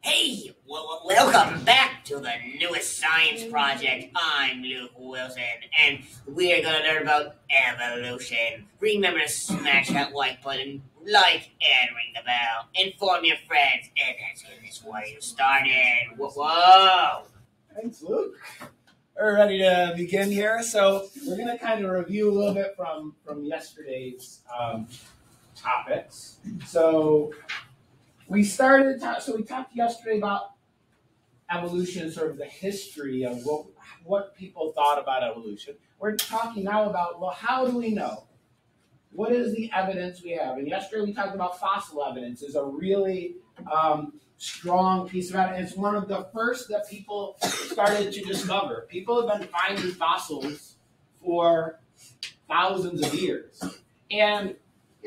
Hey, welcome back to the newest science project. I'm Luke Wilson, and we are going to learn about evolution. Remember to smash that like button, like, and ring the bell. Inform your friends, and that's why you started. Whoa! Thanks, Luke. We're ready to begin here. So we're going to kind of review a little bit from yesterday's topics. So we talked yesterday about evolution, sort of the history of what people thought about evolution. We're talking now about, well, how do we know? What is the evidence we have? And yesterday we talked about fossil evidence is a really strong piece of evidence. It's one of the first that people started to discover. People have been finding fossils for thousands of years. And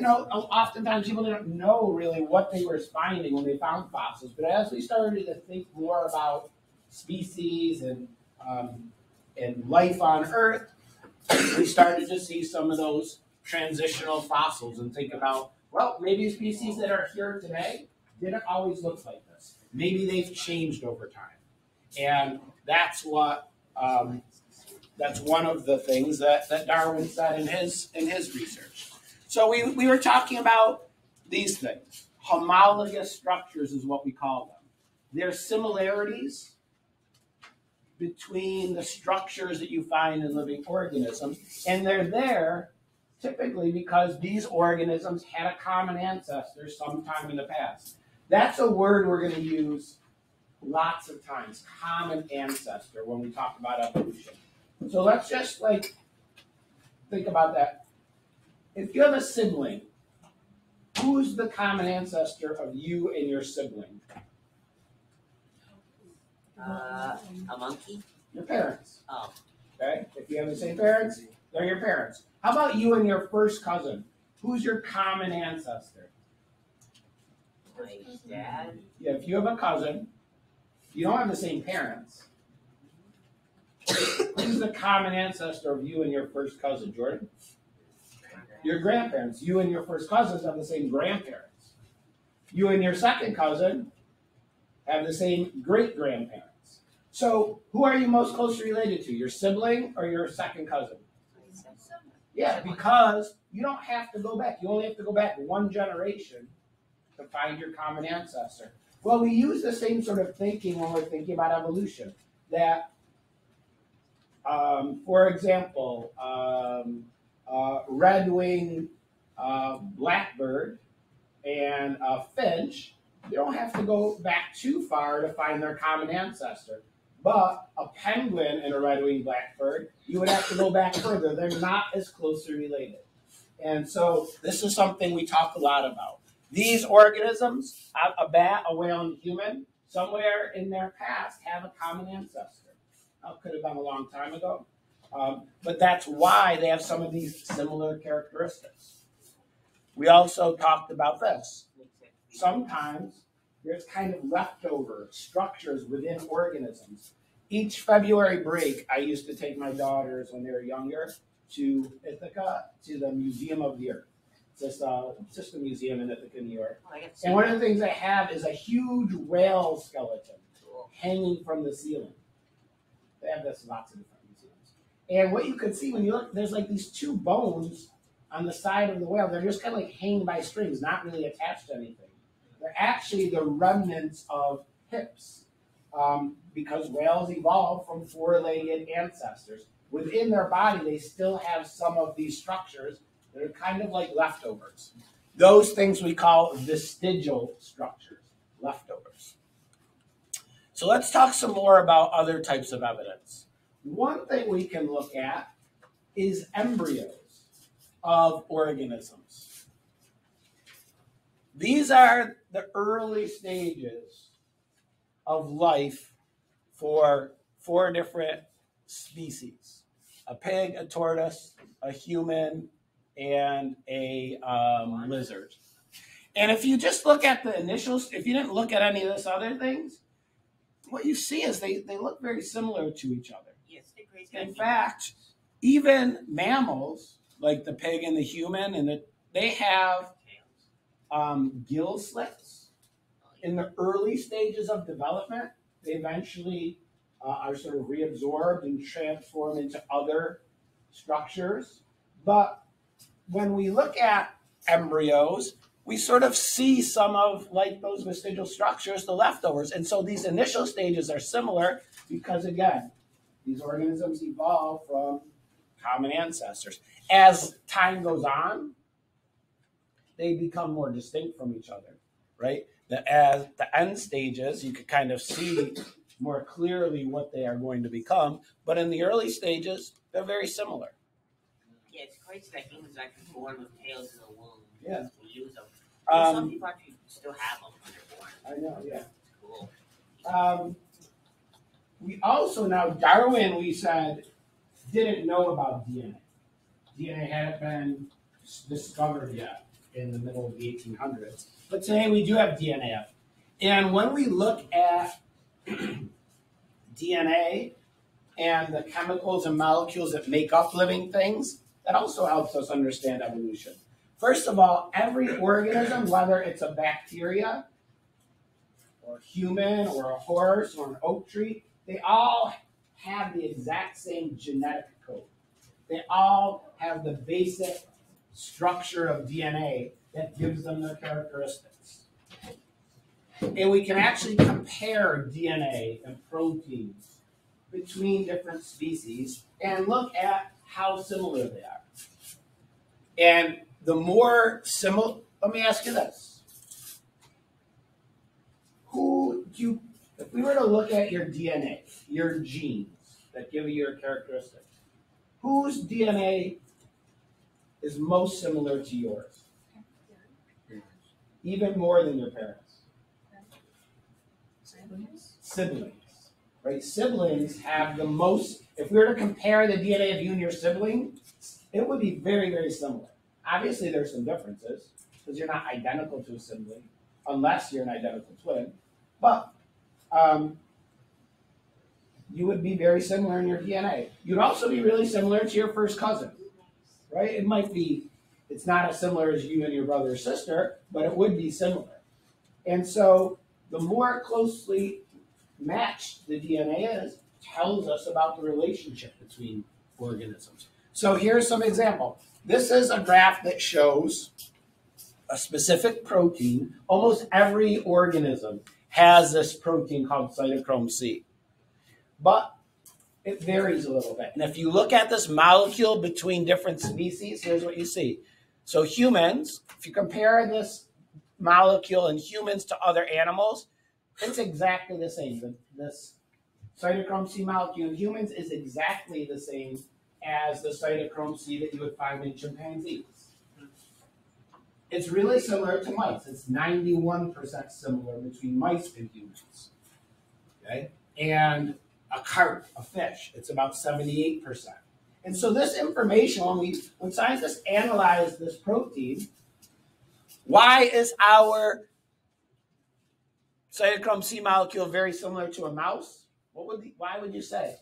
oftentimes people didn't know really what they were finding when they found fossils. But as we started to think more about species and life on Earth, we started to see some of those transitional fossils and think about, well, maybe species that are here today didn't always look like this. Maybe they've changed over time. And that's what that's one of the things that Darwin said in his research. So we were talking about these things. Homologous structures is what we call them. They're similarities between the structures that you find in living organisms, and they're there typically because these organisms had a common ancestor sometime in the past. That's a word we're going to use lots of times, common ancestor, when we talk about evolution. So let's just think about that. If you have a sibling, who's the common ancestor of you and your sibling? A monkey? Your parents. Oh. Okay? If you have the same parents, they're your parents. How about you and your first cousin? Who's your common ancestor? My dad? Yeah, if you have a cousin, you don't have the same parents. Who's the common ancestor of you and your first cousin, Jordan? Your grandparents. You and your first cousins have the same grandparents. You and your second cousin have the same great-grandparents. So who are you most closely related to, your sibling or your second cousin? Yeah, because you don't have to go back. You only have to go back one generation to find your common ancestor. Well, we use the same sort of thinking when we're thinking about evolution. That, for example, red-winged blackbird and a finch, you don't have to go back too far to find their common ancestor. But a penguin and a red-winged blackbird, you would have to go back further. They're not as closely related. And so this is something we talk a lot about. These organisms, a bat, a whale, and a human, somewhere in their past have a common ancestor. Now, it could have been a long time ago. But that's why they have some of these similar characteristics. We also talked about this. Sometimes there's kind of leftover structures within organisms. Each February break, I used to take my daughters when they were younger to Ithaca, to the Museum of the Earth. It's just a museum in Ithaca, New York. And one of the things they have is a huge whale skeleton hanging from the ceiling. They have this in lots of different museums. And what you can see when you look, there's like these two bones on the side of the whale. They're just kind of like hanging by strings, not really attached to anything. They're actually the remnants of hips, because whales evolved from four-legged ancestors. Within their body, they still have some of these structures that are kind of like leftovers. Those things we call vestigial structures, leftovers. So let's talk some more about other types of evidence. One thing we can look at is embryos of organisms. These are the early stages of life for 4 different species: a pig, a tortoise, a human, and a lizard. And if you just look at the initials, if you didn't look at any of this other things, what you see is they look very similar to each other. Yes, in fact, even mammals, like the pig and the human, they have gill slits in the early stages of development, they eventually are sort of reabsorbed and transformed into other structures. But when we look at embryos, we sort of see some of like those vestigial structures, the leftovers. And so these initial stages are similar because, again, these organisms evolve from common ancestors. As time goes on, they become more distinct from each other, right? As the end stages, you could kind of see more clearly what they are going to become. But in the early stages, they're very similar. Yeah, it's crazy that humans are actually born with tails in the womb. Yeah. We use them. Some people actually still have them when they're born. I know, yeah. Cool. We also, now Darwin, we said, didn't know about DNA. DNA hadn't been discovered yet in the middle of the 1800s. But today we do have DNA. And when we look at DNA and the chemicals and molecules that make up living things, that also helps us understand evolution. First of all, every organism, whether it's a bacteria or human or a horse or an oak tree, they all have the exact same genetic code. They all have the basic structure of DNA that gives them their characteristics. And we can actually compare DNA and proteins between different species and look at how similar they are. And the more similar, let me ask you this. If we were to look at your DNA, your genes that give you your characteristics, whose DNA is most similar to yours? Even more than your parents. Siblings, right? Siblings have the most, if we were to compare the DNA of you and your sibling, it would be very, very similar. Obviously, there's some differences because you're not identical to a sibling unless you're an identical twin. But you would be very similar in your DNA. You'd also be really similar to your first cousin, right? It might be, it's not as similar as you and your brother or sister, but it would be similar. And so the more closely matched the DNA is, tells us about the relationship between organisms. So here's some example. This is a graph that shows a specific protein. Almost every organism has this protein called cytochrome C. But it varies a little bit. And if you look at this molecule between different species, here's what you see. So humans, if you compare this molecule in humans to other animals, it's exactly the same. This cytochrome C molecule in humans is exactly the same as the cytochrome C that you would find in chimpanzees. It's really similar to mice. It's 91% similar between mice and humans. Okay? And a carp, a fish, it's about 78%. And so this information, when scientists analyze this protein, why is our cytochrome C molecule very similar to a mouse? Why would you say?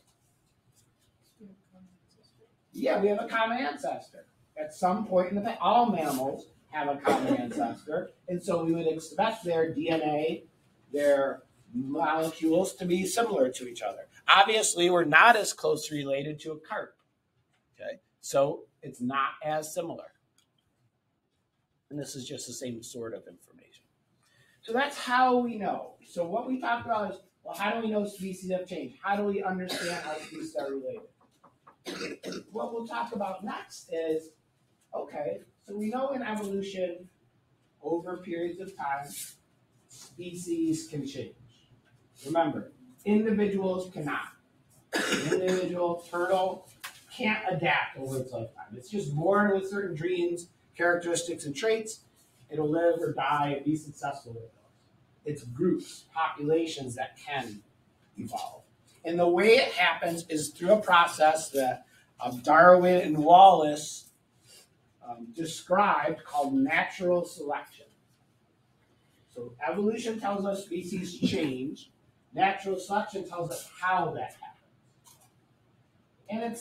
Yeah, we have a common ancestor. At some point in the past, all mammals have a common ancestor, and so we would expect their DNA, their molecules to be similar to each other. Obviously, we're not as closely related to a carp, okay? So it's not as similar. And this is just the same sort of information. So that's how we know. So what we talked about is, well, how do we know species have changed? How do we understand how species are related? What we'll talk about next is, okay, so we know in evolution, over periods of time, species can change. Remember, individuals cannot. An individual turtle can't adapt over its lifetime. It's just born with certain genes, characteristics, and traits. It'll live or die and be successful with those. It's groups, populations that can evolve. And the way it happens is through a process that Darwin and Wallace described called natural selection. So evolution tells us species change. Natural selection tells us how that happens. And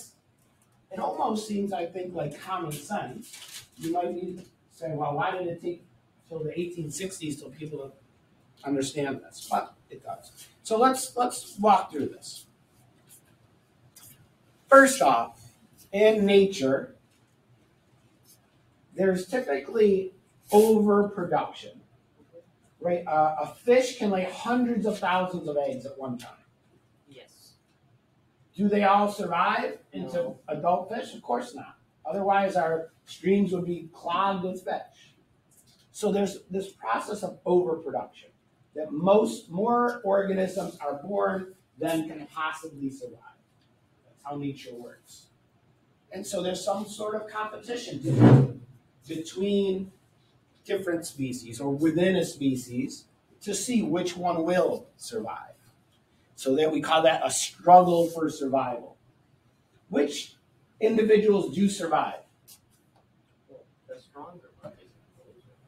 it almost seems, I think, like common sense. You might be saying, well, why did it take till the 1860s till people understand this, but it does. So let's walk through this. First off, in nature, there's typically overproduction. Right? A fish can lay hundreds of thousands of eggs at one time. Yes. Do they all survive into No. adult fish? Of course not. Otherwise, our streams would be clogged with fish. So there's this process of overproduction that more organisms are born than can possibly survive. That's how nature works. And so there's some sort of competition between different species or within a species to see which one will survive. So that we call that a struggle for survival. Which individuals do survive? The stronger ones.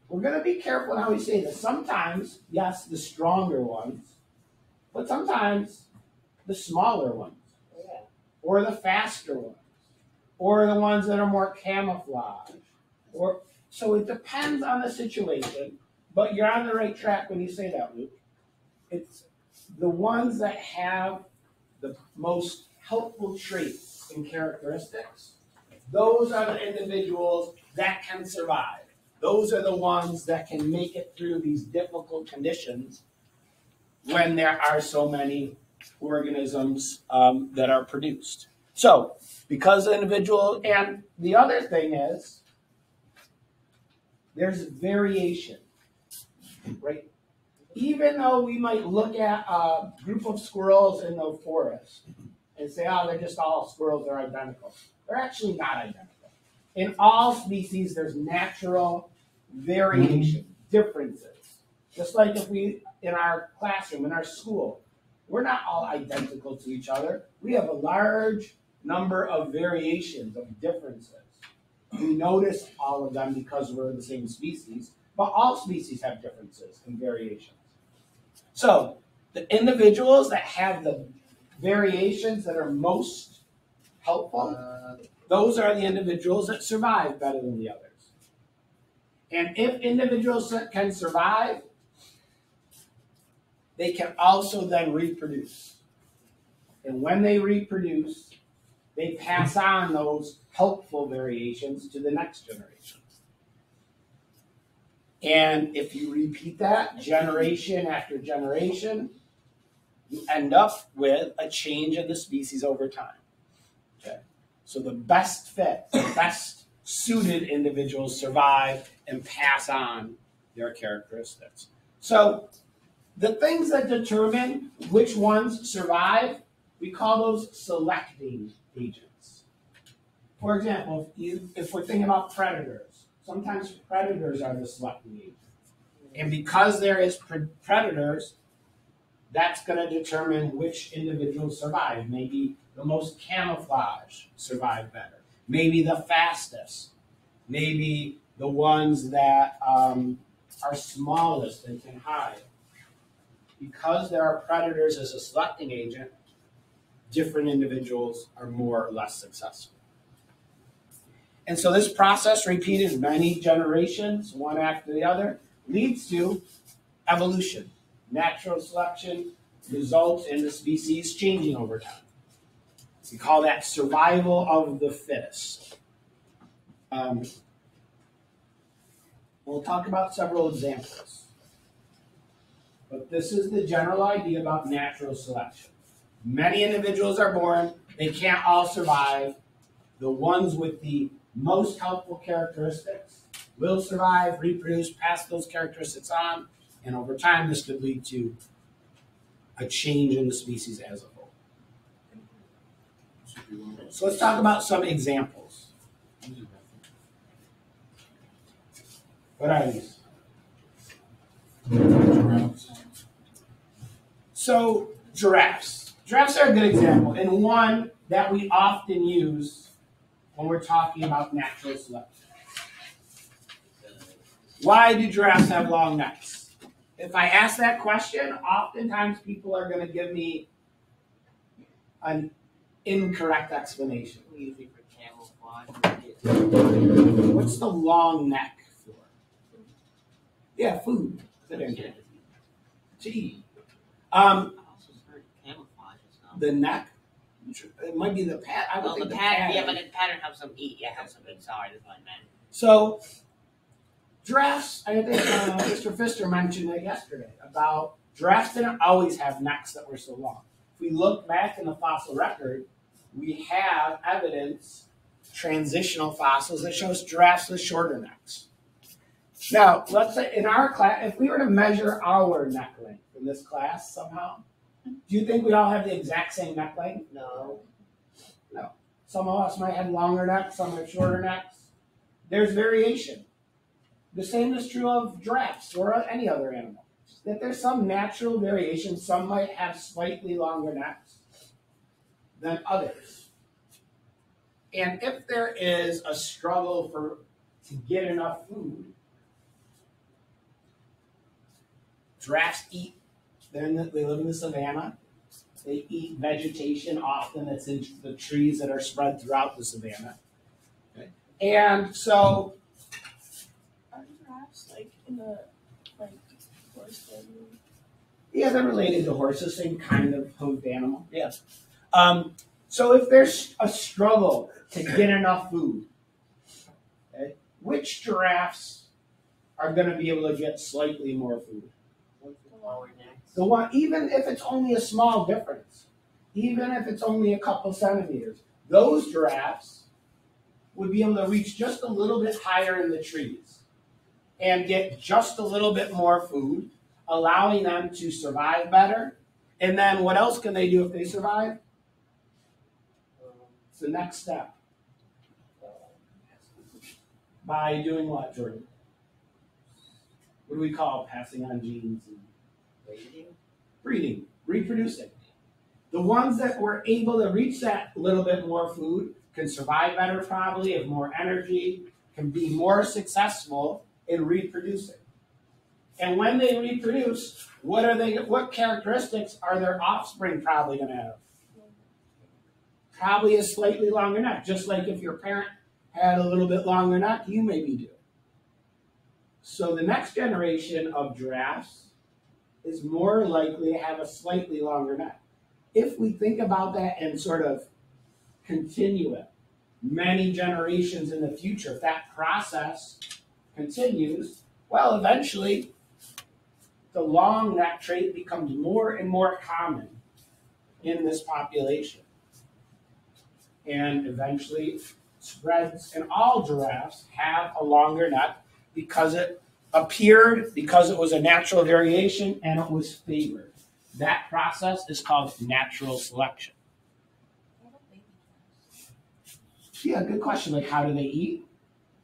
We're going to be careful how we say this. Sometimes, yes, the stronger ones, but sometimes the smaller ones, or the faster ones, or the ones that are more camouflaged. So it depends on the situation, but you're on the right track when you say that, Luke. It's the ones that have the most helpful traits and characteristics. Those are the individuals that can survive. Those are the ones that can make it through these difficult conditions when there are so many organisms that are produced. So, because the individual, and the other thing is, there's variation, right? Even though we might look at a group of squirrels in the forest and say, oh, they're just all squirrels, they're identical. They're actually not identical. In all species, there's natural variation, differences. Just like if we, in our classroom, in our school, we're not all identical to each other. We have a large number of variations, of differences. We notice all of them because we're the same species, but all species have differences and variations. So the individuals that have the variations that are most helpful, those are the individuals that survive better than the others. And if individuals can survive, they can also then reproduce. And when they reproduce, they pass on those helpful variations to the next generation. And if you repeat that generation after generation, you end up with a change in the species over time. Okay? So the best fit, the best suited individuals survive and pass on their characteristics. So the things that determine which ones survive, we call those selecting agents. For example, if we're thinking about predators, sometimes predators are the selecting agent. And because there is predators, that's going to determine which individuals survive. Maybe the most camouflage survive better. Maybe the fastest. Maybe the ones that are smallest and can hide. Because there are predators as a selecting agent, different individuals are more or less successful. And so this process, repeated many generations, one after the other, leads to evolution. Natural selection results in the species changing over time. We call that survival of the fittest. We'll talk about several examples. But this is the general idea about natural selection. Many individuals are born, they can't all survive. The ones with the most helpful characteristics will survive, reproduce, pass those characteristics on, and over time this could lead to a change in the species as a whole. So let's talk about some examples. What are these? So giraffes. Giraffes are a good example, and one that we often use when we're talking about natural selection. Why do giraffes have long necks? If I ask that question, oftentimes people are going to give me an incorrect explanation. Usually for camouflage. What's the long neck for? Yeah, food. to eat. Also heard camouflage and stuff. The neck, it might be the pattern. I would think the pattern. Yeah, but the pattern helps them eat. Yeah, helps them eat. Sorry, that's what I meant. So, giraffes, I think Mr. Pfister mentioned it yesterday, about giraffes didn't always have necks that were so long. If we look back in the fossil record, we have evidence, transitional fossils, that shows giraffes with shorter necks. Now, let's say in our class, if we were to measure our neck length in this class somehow, do you think we all have the exact same neck length? No. No. Some of us might have longer necks, some have shorter necks. There's variation. The same is true of giraffes or any other animal. That there's some natural variation. Some might have slightly longer necks than others. And if there is a struggle to get enough food, giraffes eat. They live in the savannah. They eat vegetation. Often it's in the trees that are spread throughout the savannah. Okay. And so, are giraffes like in the horse family? Yeah, they're related to horses, same kind of hoofed animal. Yes. So if there's a struggle to get enough food, okay, which giraffes are going to be able to get slightly more food? The one, even if it's only a small difference, even if it's only a couple centimeters, those giraffes would be able to reach just a little bit higher in the trees and get just a little bit more food, allowing them to survive better. And then what else can they do if they survive? It's the next step. By doing what, Jordan? What do we call passing on genes? Breeding, reproducing. The ones that were able to reach that little bit more food can survive better probably, have more energy, can be more successful in reproducing. And when they reproduce, what characteristics are their offspring probably going to have? Probably a slightly longer neck, just like if your parent had a little bit longer neck, you maybe do. So the next generation of giraffes is more likely to have a slightly longer neck. If we think about that and sort of continue it many generations in the future, if that process continues, well, eventually the long neck trait becomes more and more common in this population. And eventually spreads, and all giraffes have a longer neck because it appeared, because it was a natural variation and it was favored. That process is called natural selection. Yeah, good question. Like, how do they eat?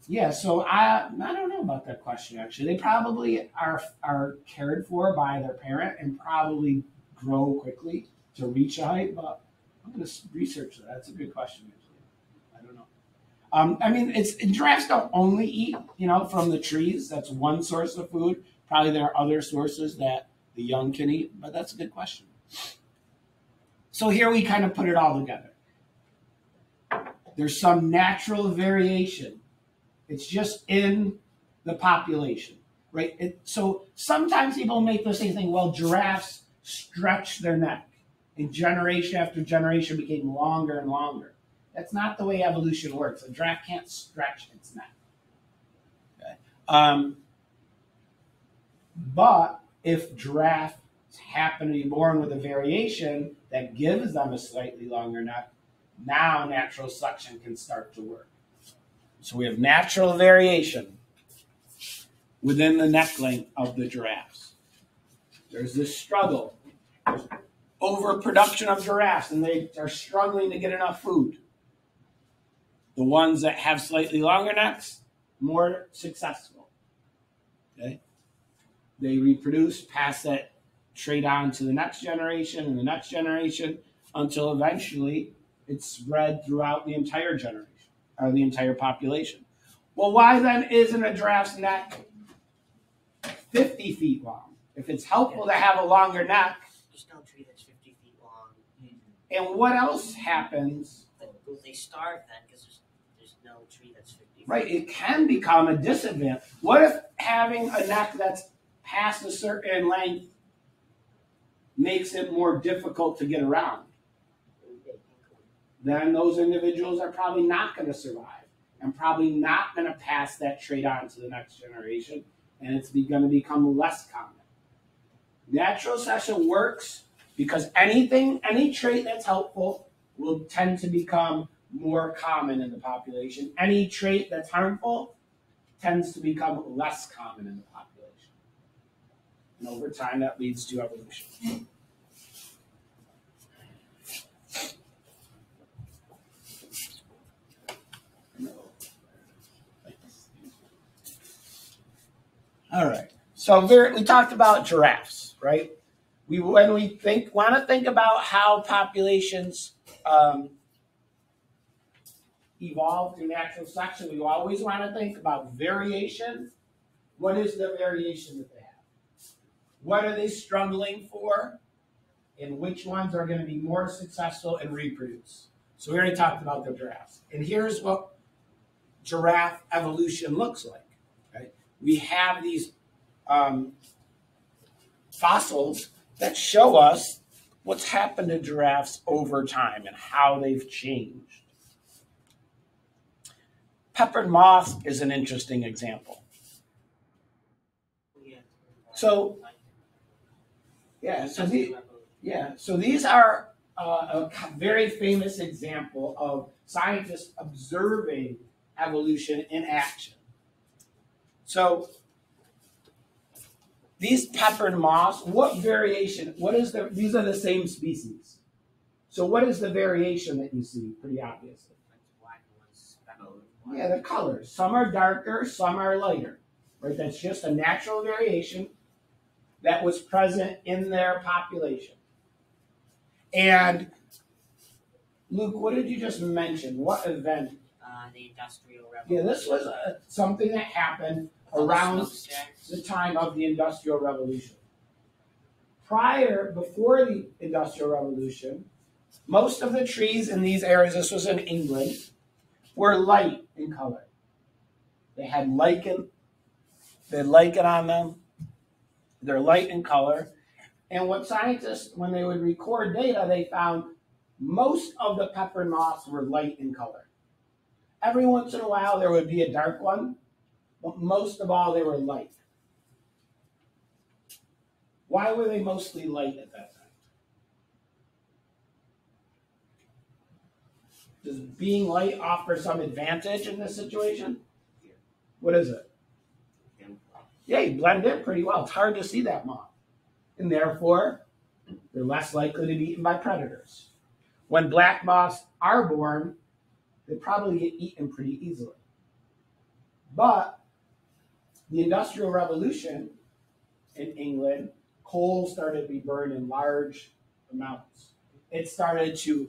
Yeah, so I don't know about that question, actually. They probably are cared for by their parent and probably grow quickly to reach a height, but I'm going to research that. That's a good question, actually. I don't know. I mean, giraffes don't only eat, from the trees. That's one source of food. Probably there are other sources that the young can eat, but that's a good question. So here we kind of put it all together. There's some natural variation. It's just in the population, right? So sometimes people make the same thing. Well, giraffes stretch their neck, and generation after generation became longer and longer. That's not the way evolution works. A giraffe can't stretch its neck. Okay? But if giraffes happen to be born with a variation that gives them a slightly longer neck, now natural selection can start to work. So we have natural variation within the neck length of the giraffes. There's this struggle. There's overproduction of giraffes, and they are struggling to get enough food. The ones that have slightly longer necks, more successful. Okay? They reproduce, pass that trait on to the next generation and the next generation until eventually it's spread throughout the entire generation, or the entire population. Well, why then isn't a giraffe's neck 50 feet long? If it's helpful to have a longer neck. There's no tree that's 50 feet long. And what else happens? Will they starve then? Because there's no tree that's 50 feet. Right, it can become a disadvantage. What if having a neck that's past a certain length makes it more difficult to get around, then those individuals are probably not going to survive and probably not going to pass that trait on to the next generation, and it's going to become less common. Natural selection works because any trait that's helpful will tend to become more common in the population. Any trait that's harmful tends to become less common in the population. And over time, that leads to evolution. All right. So we talked about giraffes, right? When we want to think about how populations evolve through natural selection, we always want to think about variation. What is the variation that they have? What are they struggling for? And which ones are going to be more successful and reproduce? So we already talked about the giraffes. And here's what giraffe evolution looks like. Right? We have these fossils that show us what's happened to giraffes over time and how they've changed. Peppered moth is an interesting example. So these are a very famous example of scientists observing evolution in action. So these peppered moths, what variation? These are the same species. So what is the variation that you see? Pretty obviously. Yeah, the colors. Some are darker, some are lighter. Right? That's just a natural variation that was present in their population. And Luke, what did you just mention? What event? The Industrial Revolution. Yeah, this was something that happened around the time of the Industrial Revolution. Before the Industrial Revolution, most of the trees in these areas, this was in England, were light in color. They had lichen on them. They're light in color. And what scientists, when they would record data, they found most of the peppered moths were light in color. Every once in a while, there would be a dark one, but most of all, they were light. Why were they mostly light at that time? Does being light offer some advantage in this situation? What is it? Yeah, you blend in pretty well. It's hard to see that moth. And therefore, they're less likely to be eaten by predators. When black moths are born, they probably get eaten pretty easily. But the Industrial Revolution in England, coal started to be burned in large amounts. It started to,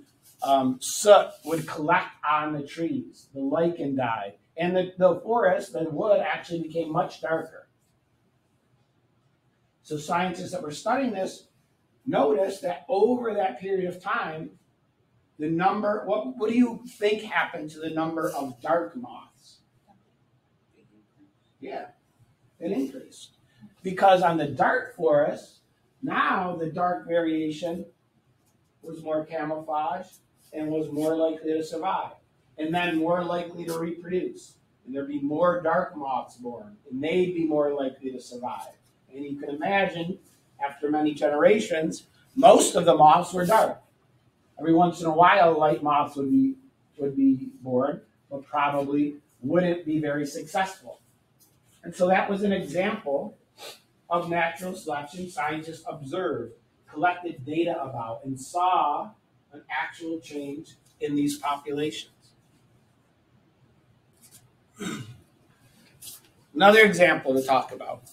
soot would collect on the trees. The lichen died. And the forest, the wood, actually became much darker. So scientists that were studying this noticed that over that period of time, the number, what do you think happened to the number of dark moths? Yeah, it increased. Because on the dark forest, now the dark variation was more camouflaged and was more likely to survive. And then more likely to reproduce. And there'd be more dark moths born. And they'd be more likely to survive. And you can imagine, after many generations, most of the moths were dark. Every once in a while, light moths would be born, but probably wouldn't be very successful. And so that was an example of natural selection scientists observed, collected data about, and saw an actual change in these populations. Another example to talk about.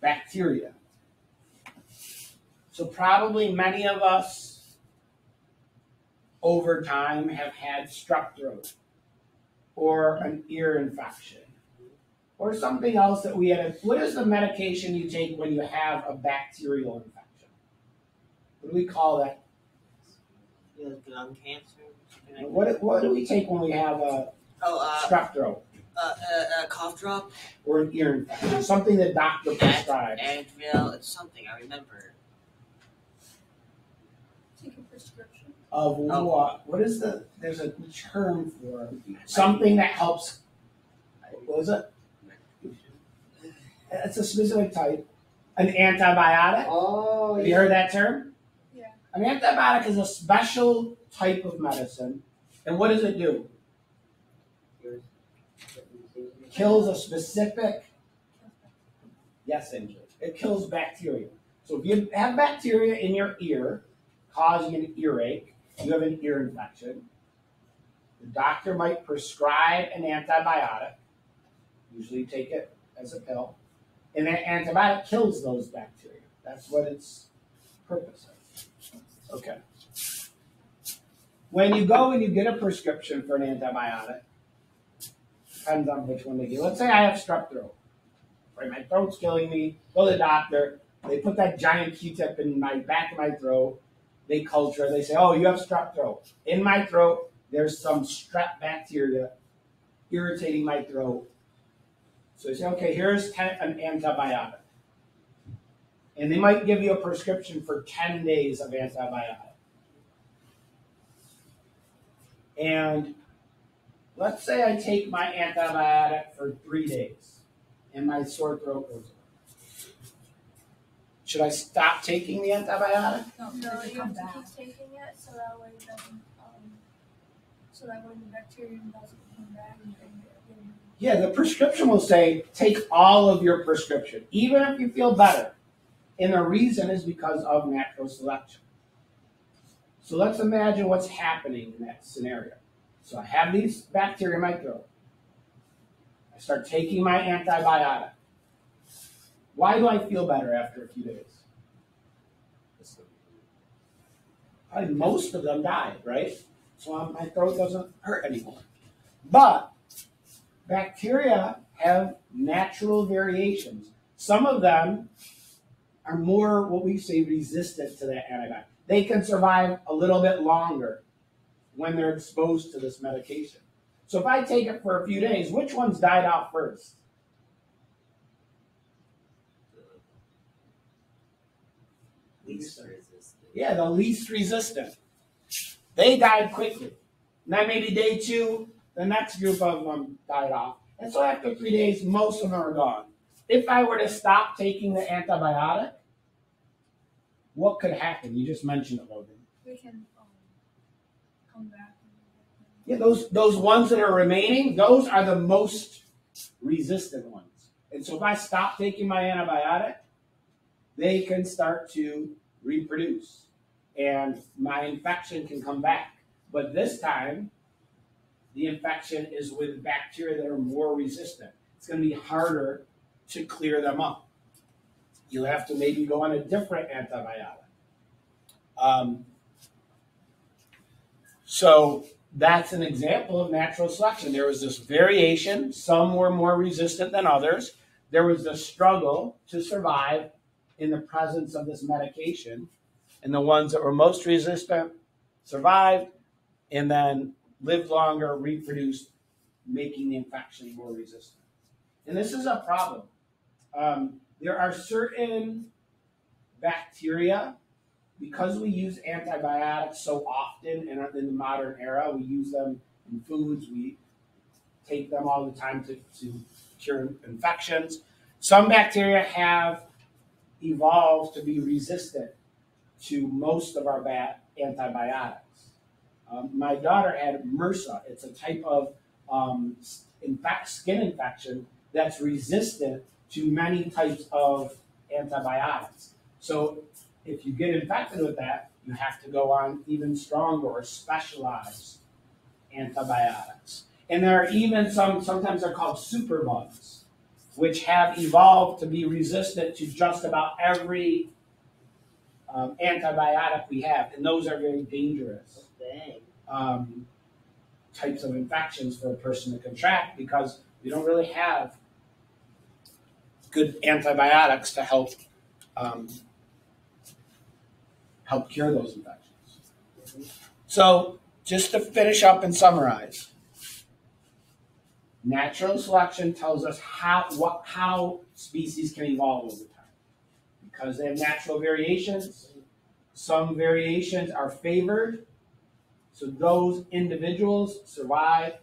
Bacteria. So probably many of us over time have had strep throat or an ear infection or something else that we had. What is the medication you take when you have a bacterial infection? What do we call that? Lung cancer. What do we take when we have a strep throat? A cough drop? Or an ear infection, something the doctor prescribes. Advil, it's something I remember. Take a prescription. Of what? What is there's a term for something that helps. What is it? It's a specific type. An antibiotic? Oh, Have you heard that term? Yeah. An antibiotic is a special type of medicine. And what does it do? It kills a specific, yes, Angel. It kills bacteria. So if you have bacteria in your ear causing an earache, you have an ear infection, the doctor might prescribe an antibiotic. Usually you take it as a pill. And that antibiotic kills those bacteria. That's what its purpose is. Okay. When you go and you get a prescription for an antibiotic, depends on which one they give. Let's say I have strep throat. Right, my throat's killing me. Go to the doctor. They put that giant Q-tip in my back of my throat. They culture. They say, "Oh, you have strep throat." In my throat, there's some strep bacteria irritating my throat. So they say, "Okay, here's an antibiotic," and they might give you a prescription for 10 days of antibiotic. And let's say I take my antibiotic for 3 days and my sore throat goes away. Should I stop taking the antibiotic? No, you have to keep taking it so that way it doesn't, so that when the bacteria doesn't come back and Yeah, the prescription will say take all of your prescription, even if you feel better. And the reason is because of natural selection. So let's imagine what's happening in that scenario. So I have these bacteria in my throat. I start taking my antibiotic. Why do I feel better after a few days? Probably most of them died, right? So my throat doesn't hurt anymore. But bacteria have natural variations. Some of them are more, what we say, resistant to that antibiotic. They can survive a little bit longer when they're exposed to this medication. So if I take it for a few days, which ones died out first? Least resistant. Yeah, the least resistant. They died quickly. And then maybe day 2, the next group of them died off. And so after 3 days, most of them are gone. If I were to stop taking the antibiotic, what could happen? You just mentioned it, Logan. we can come back. Yeah, those ones that are remaining, those are the most resistant ones. And so if I stop taking my antibiotic, they can start to reproduce. And my infection can come back. But this time, the infection is with bacteria that are more resistant. It's going to be harder to clear them up. You'll have to maybe go on a different antibiotic. So that's an example of natural selection. There was this variation. Some were more resistant than others. There was the struggle to survive in the presence of this medication. And the ones that were most resistant survived and then lived longer, reproduced, making the infection more resistant. And this is a problem. There are certain bacteria, because we use antibiotics so often in the modern era, we use them in foods, we take them all the time to cure infections. Some bacteria have evolved to be resistant to most of our antibiotics. My daughter had MRSA. It's a type of skin infection that's resistant to many types of antibiotics. So if you get infected with that, you have to go on even stronger or specialized antibiotics. And there are even sometimes they're called superbugs, which have evolved to be resistant to just about every antibiotic we have. And those are very dangerous types of infections for a person to contract because we don't really have good antibiotics to help cure those infections. So just to finish up and summarize, Natural selection tells us how species can evolve over time. Because they have natural variations, some variations are favored, so those individuals survive,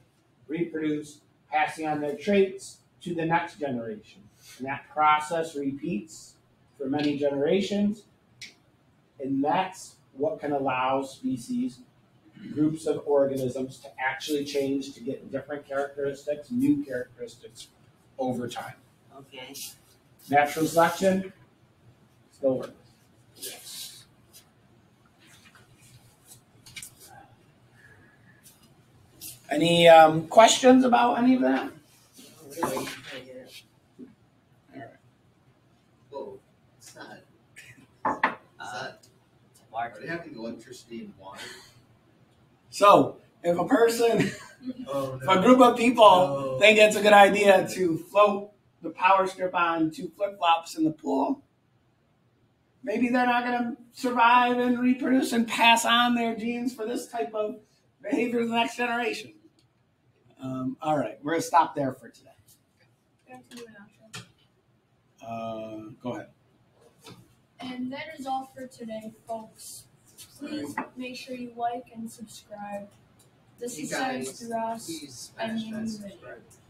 reproduce, passing on their traits to the next generation. And that process repeats for many generations, and that's what can allow species, groups of organisms, to actually change to get different characteristics, new characteristics over time. Okay. Natural selection still works. Any questions about any of that? Really? All right. Whoa, it's not. Are they having electricity and water? So, if a person, if Oh, a group of people think it's a good idea to float the power strip on 2 flip-flops in the pool, maybe they're not going to survive and reproduce and pass on their genes for this type of behavior to the next generation. All right, we're going to stop there for today. Go ahead. And that is all for today, folks. Please make sure you like and subscribe. This is Science Through Us, please and smash that new subscribe. video.